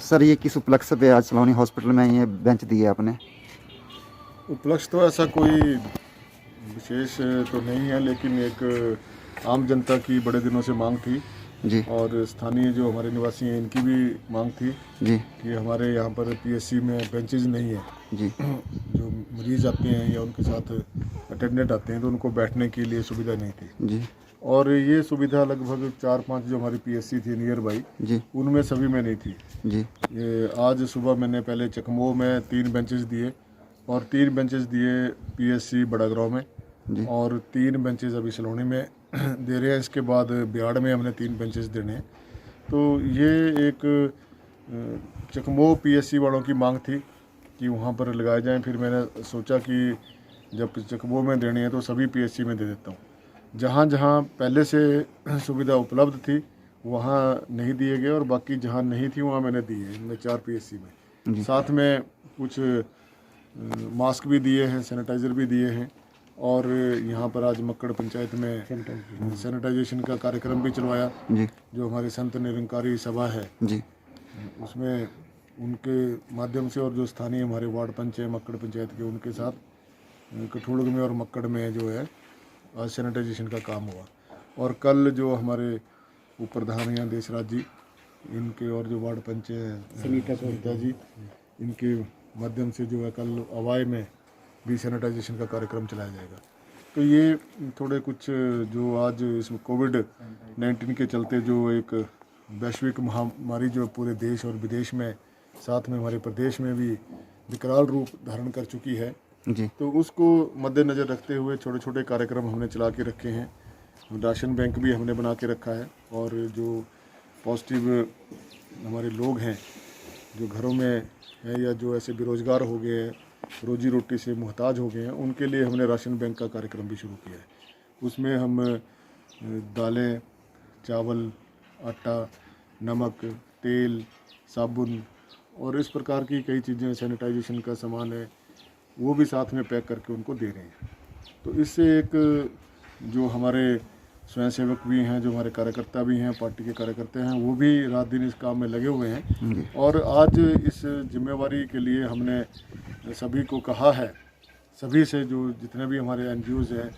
Sir ये किस उपलक्ष्य पे आज सलोनी हॉस्पिटल में ये बेंच दिया आपने? उपलक्ष्य तो ऐसा कोई विशेष तो नहीं है, लेकिन एक आम जनता की बड़े दिनों से मांग थी जी और स्थानीय जो हमारे निवासी हैं इनकी भी मांग थी जी कि हमारे यहाँ पर पीएससी में बेंचेज नहीं है। जी जो मरीज आते हैं या उनके साथ अटेंडेंट आते हैं तो उनको बैठने के लिए सुविधा नहीं थी, जी और ये सुविधा लगभग 4-5 जो हमारी पीएससी थी नियर बाई जी उनमें सभी में नहीं थी। जी ये आज सुबह मैंने पहले चकमो में 3 बेंचेस दिए और 3 बेंचेस दिए पीएससी बड़ागराव में जी और 3 बेंचेस अभी सलोनी में दे रहे हैं। इसके बाद बिहाड़ में हमने 3 बेंचेस देने हैं। तो ये एक चकमो पीएससी वालों की मांग थी कि वहाँ पर लगाए जाएं। फिर मैंने सोचा कि जब चकमो में देने हैं तो सभी पीएससी में दे देता हूँ। जहाँ जहाँ पहले से सुविधा उपलब्ध थी वहाँ नहीं दिए गए और बाकी जहाँ नहीं थी वहाँ मैंने दिए। इनमें 4 पीएससी में साथ में कुछ मास्क भी दिए हैं, सैनिटाइज़र भी दिए हैं और यहाँ पर आज मक्कड़ पंचायत में सैनिटाइजेशन का कार्यक्रम भी चलवाया। जी जो हमारे संत निरंकारी सभा है जी उसमें उनके माध्यम से और जो स्थानीय हमारे वार्ड पंच हैं मक्कड़ पंचायत के उनके साथ कठोड़ग में और मक्कड़ में जो है आज सैनिटाइजेशन का काम हुआ। और कल जो हमारे उप प्रधान हैं देशराज जी इनके और जो वार्ड पंच हैं सविता जी इनके माध्यम से जो है कल अवाई में भी सैनिटाइजेशन का कार्यक्रम चलाया जाएगा। तो ये थोड़े कुछ जो आज इस कोविड-19 के चलते जो एक वैश्विक महामारी जो पूरे देश और विदेश में साथ में हमारे प्रदेश में भी विकराल रूप धारण कर चुकी है, जी तो उसको मद्देनज़र रखते हुए छोटे छोटे कार्यक्रम हमने चला के रखे हैं। राशन बैंक भी हमने बना के रखा है और जो पॉजिटिव हमारे लोग हैं जो घरों में हैं या जो ऐसे बेरोज़गार हो गए हैं, रोजी रोटी से मुहताज हो गए हैं, उनके लिए हमने राशन बैंक का कार्यक्रम भी शुरू किया है। उसमें हम दालें, चावल, आटा, नमक, तेल, साबुन और इस प्रकार की कई चीज़ें, सैनिटाइजेशन का सामान है, वो भी साथ में पैक करके उनको दे रहे हैं। तो इससे एक जो हमारे स्वयंसेवक भी हैं, जो हमारे कार्यकर्ता भी हैं, पार्टी के कार्यकर्ता हैं, वो भी रात दिन इस काम में लगे हुए हैं। और आज इस जिम्मेवारी के लिए हमने सभी को कहा है, सभी से जो जितने भी हमारे एनजीओज़ हैं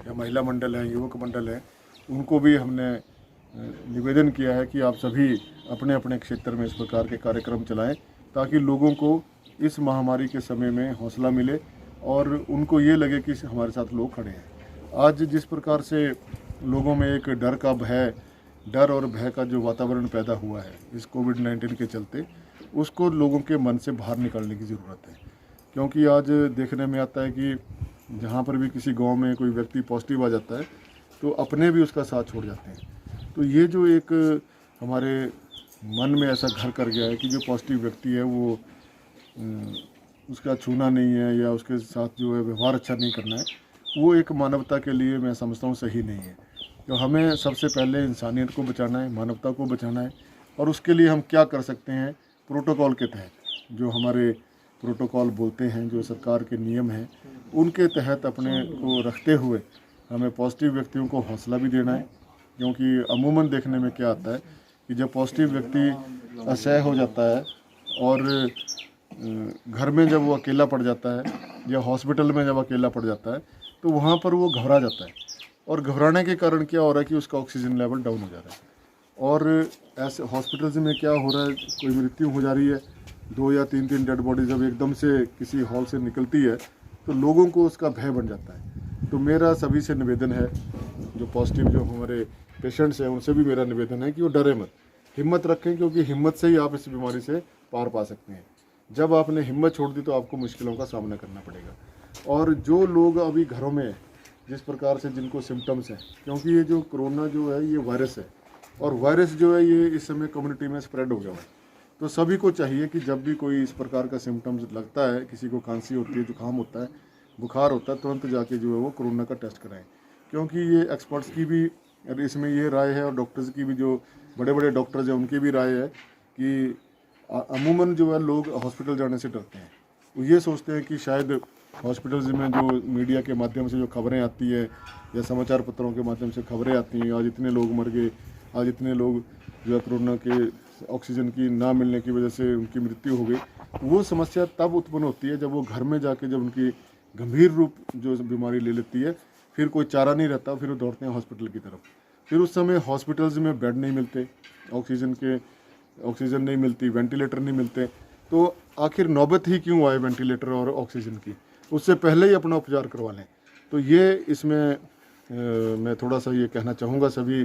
या महिला मंडल हैं, युवक मंडल हैं, उनको भी हमने निवेदन किया है कि आप सभी अपने अपने क्षेत्र में इस प्रकार के कार्यक्रम चलाएं ताकि लोगों को इस महामारी के समय में हौसला मिले और उनको ये लगे कि हमारे साथ लोग खड़े हैं। आज जिस प्रकार से लोगों में एक डर और भय का जो वातावरण पैदा हुआ है इस कोविड-19 के चलते, उसको लोगों के मन से बाहर निकालने की ज़रूरत है। क्योंकि आज देखने में आता है कि जहाँ पर भी किसी गांव में कोई व्यक्ति पॉजिटिव आ जाता है तो अपने भी उसका साथ छोड़ जाते हैं। तो ये जो एक हमारे मन में ऐसा घर कर गया है कि जो पॉजिटिव व्यक्ति है वो उसका छूना नहीं है या उसके साथ जो है व्यवहार अच्छा नहीं करना है, वो एक मानवता के लिए मैं समझता हूँ सही नहीं है। तो हमें सबसे पहले इंसानियत को बचाना है, मानवता को बचाना है और उसके लिए हम क्या कर सकते हैं, प्रोटोकॉल के तहत जो हमारे प्रोटोकॉल बोलते हैं, जो सरकार के नियम हैं, उनके तहत अपने को रखते हुए हमें पॉजिटिव व्यक्तियों को हौसला भी देना है। क्योंकि अमूमन देखने में क्या आता है कि जब पॉजिटिव व्यक्ति असह्य हो जाता है और घर में जब वो अकेला पड़ जाता है या हॉस्पिटल में जब अकेला पड़ जाता है तो वहाँ पर वो घबरा जाता है और घबराने के कारण क्या हो रहा है कि उसका ऑक्सीजन लेवल डाउन हो जा रहा है और ऐसे हॉस्पिटल्स में क्या हो रहा है, कोई मृत्यु हो जा रही है, 2 या 3 डेड बॉडी जब एकदम से किसी हॉल से निकलती है तो लोगों को उसका भय बन जाता है। तो मेरा सभी से निवेदन है, जो पॉजिटिव जो हमारे पेशेंट्स हैं उनसे भी मेरा निवेदन है कि वो डरे मत, हिम्मत रखें, क्योंकि हिम्मत से ही आप इस बीमारी से पार पा सकते हैं। जब आपने हिम्मत छोड़ दी तो आपको मुश्किलों का सामना करना पड़ेगा। और जो लोग अभी घरों में जिस प्रकार से जिनको सिम्टम्स हैं, क्योंकि ये जो कोरोना जो है ये वायरस है और वायरस जो है ये इस समय कम्युनिटी में स्प्रेड हो गया है, तो सभी को चाहिए कि जब भी कोई इस प्रकार का सिम्टम्स लगता है, किसी को खांसी होती है, जुकाम होता है, बुखार होता है, तुरंत जाके जो है वो कोरोना का टेस्ट कराएं। क्योंकि ये एक्सपर्ट्स की भी इसमें ये राय है और डॉक्टर्स की भी, जो बड़े बड़े डॉक्टर्स हैं उनकी भी राय है कि अमूमन जो है लोग हॉस्पिटल जाने से डरते हैं। वो ये सोचते हैं कि शायद हॉस्पिटल्स में जो मीडिया के माध्यम से जो खबरें आती है या समाचार पत्रों के माध्यम से खबरें आती हैं, आज इतने लोग मर गए, आज इतने लोग जो है कोरोना के ऑक्सीजन की ना मिलने की वजह से उनकी मृत्यु हो गई, वो समस्या तब उत्पन्न होती है जब वो घर में जाके जब उनकी गंभीर रूप जो बीमारी ले लेती है, फिर कोई चारा नहीं रहता, फिर वो दौड़ते हैं हॉस्पिटल की तरफ। फिर उस समय हॉस्पिटल्स में बेड नहीं मिलते, ऑक्सीजन नहीं मिलती, वेंटिलेटर नहीं मिलते, तो आखिर नौबत ही क्यों आए वेंटिलेटर और ऑक्सीजन की, उससे पहले ही अपना उपचार करवा लें। तो ये इसमें मैं थोड़ा सा ये कहना चाहूँगा सभी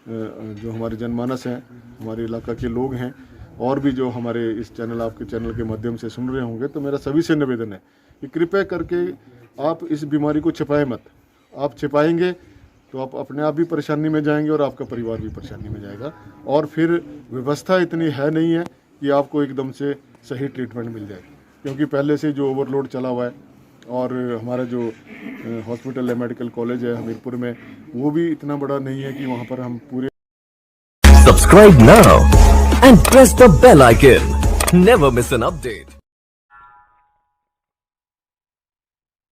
जो हमारे जनमानस हैं, हमारे इलाका के लोग हैं, और भी जो हमारे इस चैनल आपके चैनल के माध्यम से सुन रहे होंगे, तो मेरा सभी से निवेदन है कि कृपया करके आप इस बीमारी को छिपाएं मत। आप छिपाएंगे तो आप अपने आप भी परेशानी में जाएंगे और आपका परिवार भी परेशानी में जाएगा, और फिर व्यवस्था इतनी है नहीं है कि आपको एकदम से सही ट्रीटमेंट मिल जाए, क्योंकि पहले से जो ओवरलोड चला हुआ है, और हमारा जो हॉस्पिटल है, मेडिकल कॉलेज है हमीरपुर में, वो भी इतना बड़ा नहीं है कि वहाँ पर हम पूरे Subscribe now and press the bell icon. Never miss an update.